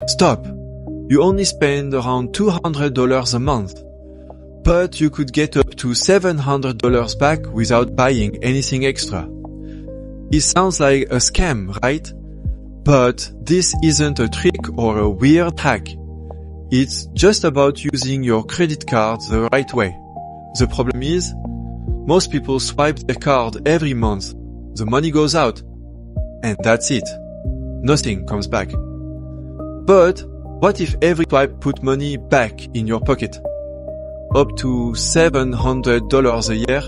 Stop! You only spend around $200 a month. But you could get up to $700 back without buying anything extra. It sounds like a scam, right? But this isn't a trick or a weird hack. It's just about using your credit card the right way. The problem is, most people swipe their card every month. The money goes out. And that's it. Nothing comes back. But what if every swipe put money back in your pocket? Up to $700 a year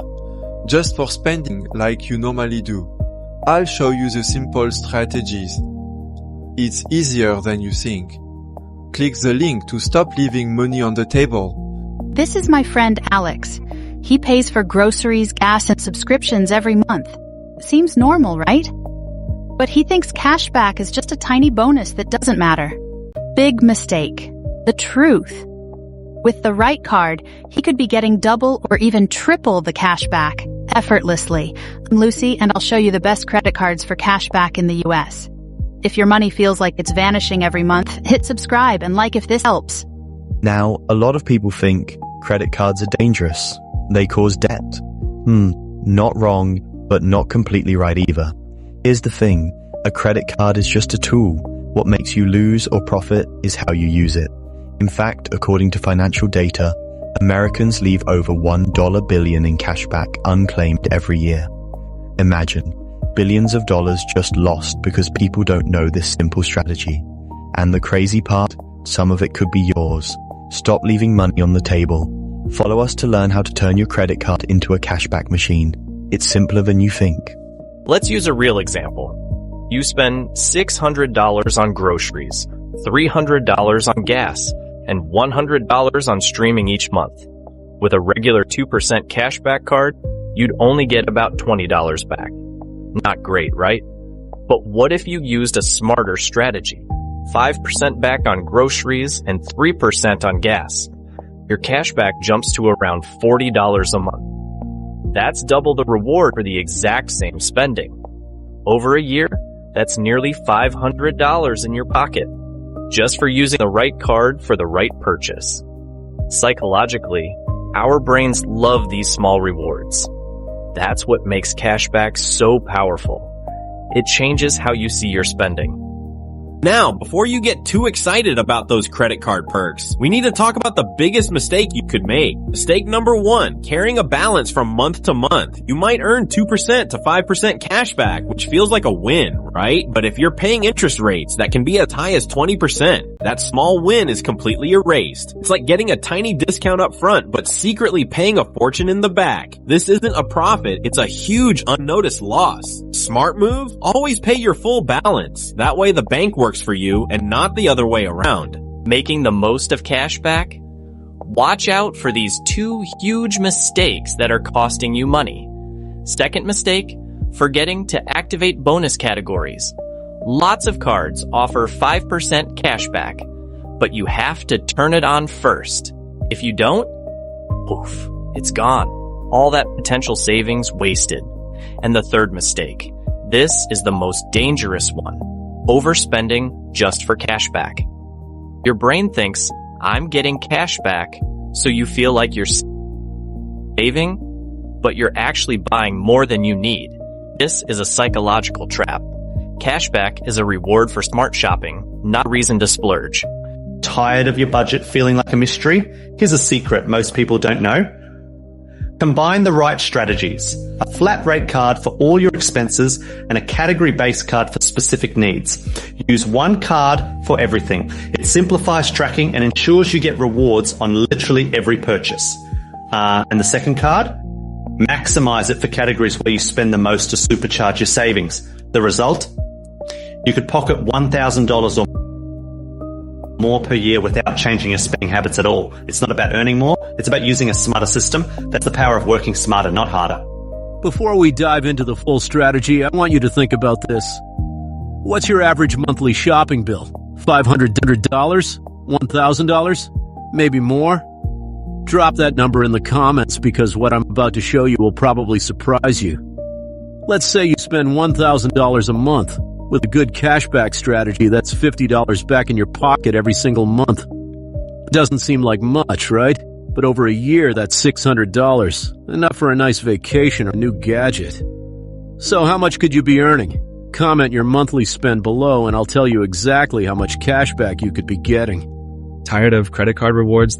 just for spending like you normally do. I'll show you the simple strategies. It's easier than you think. Click the link to stop leaving money on the table. This is my friend Alex. He pays for groceries, gas, and subscriptions every month. Seems normal, right? But he thinks cashback is just a tiny bonus that doesn't matter. Big mistake. The truth. With the right card, he could be getting double or even triple the cash back, effortlessly. I'm Lucy, and I'll show you the best credit cards for cash back in the US. If your money feels like it's vanishing every month, hit subscribe and like if this helps. Now, a lot of people think credit cards are dangerous. They cause debt. Not wrong, but not completely right either. Here's the thing. A credit card is just a tool. What makes you lose or profit is how you use it. In fact, according to financial data, Americans leave over $1 billion in cashback unclaimed every year. Imagine, billions of dollars just lost because people don't know this simple strategy. And the crazy part, some of it could be yours. Stop leaving money on the table. Follow us to learn how to turn your credit card into a cashback machine. It's simpler than you think. Let's use a real example. You spend $600 on groceries, $300 on gas, and $100 on streaming each month. With a regular 2% cashback card, you'd only get about $20 back. Not great, right? But what if you used a smarter strategy? 5% back on groceries and 3% on gas. Your cashback jumps to around $40 a month. That's double the reward for the exact same spending. Over a year, that's nearly $500 in your pocket, just for using the right card for the right purchase. Psychologically, our brains love these small rewards. That's what makes cashback so powerful. It changes how you see your spending. Now, before you get too excited about those credit card perks, we need to talk about the biggest mistake you could make. Mistake number 1, carrying a balance from month to month. You might earn 2% to 5% cash back, which feels like a win, right? But if you're paying interest rates that can be as high as 20%, that small win is completely erased. It's like getting a tiny discount up front, but secretly paying a fortune in the back. This isn't a profit, it's a huge unnoticed loss. Smart move? Always pay your full balance. That way the bank works for you and not the other way around. Making the most of cashback? Watch out for these 2 huge mistakes that are costing you money. Second mistake, forgetting to activate bonus categories. Lots of cards offer 5% cashback, but you have to turn it on first. If you don't, poof, it's gone. All that potential savings wasted. And the third mistake, this is the most dangerous one. Overspending just for cashback. Your brain thinks, I'm getting cashback, so you feel like you're saving, but you're actually buying more than you need. This is a psychological trap. Cashback is a reward for smart shopping, not a reason to splurge. Tired of your budget feeling like a mystery? Here's a secret most people don't know. Combine the right strategies. A flat rate card for all your expenses and a category-based card for specific needs. Use one card for everything. It simplifies tracking and ensures you get rewards on literally every purchase. And the second card? Maximize it for categories where you spend the most to supercharge your savings. The result? You could pocket $1,000 or more per year without changing your spending habits at all. It's not about earning more, it's about using a smarter system. That's the power of working smarter, not harder. Before we dive into the full strategy, I want you to think about this. What's your average monthly shopping bill? $500? $1,000? Maybe more? Drop that number in the comments because what I'm about to show you will probably surprise you. Let's say you spend $1,000 a month. With a good cashback strategy, that's $50 back in your pocket every single month. Doesn't seem like much, right? But over a year, that's $600. Enough for a nice vacation or new gadget. So how much could you be earning? Comment your monthly spend below and I'll tell you exactly how much cashback you could be getting. Tired of credit card rewards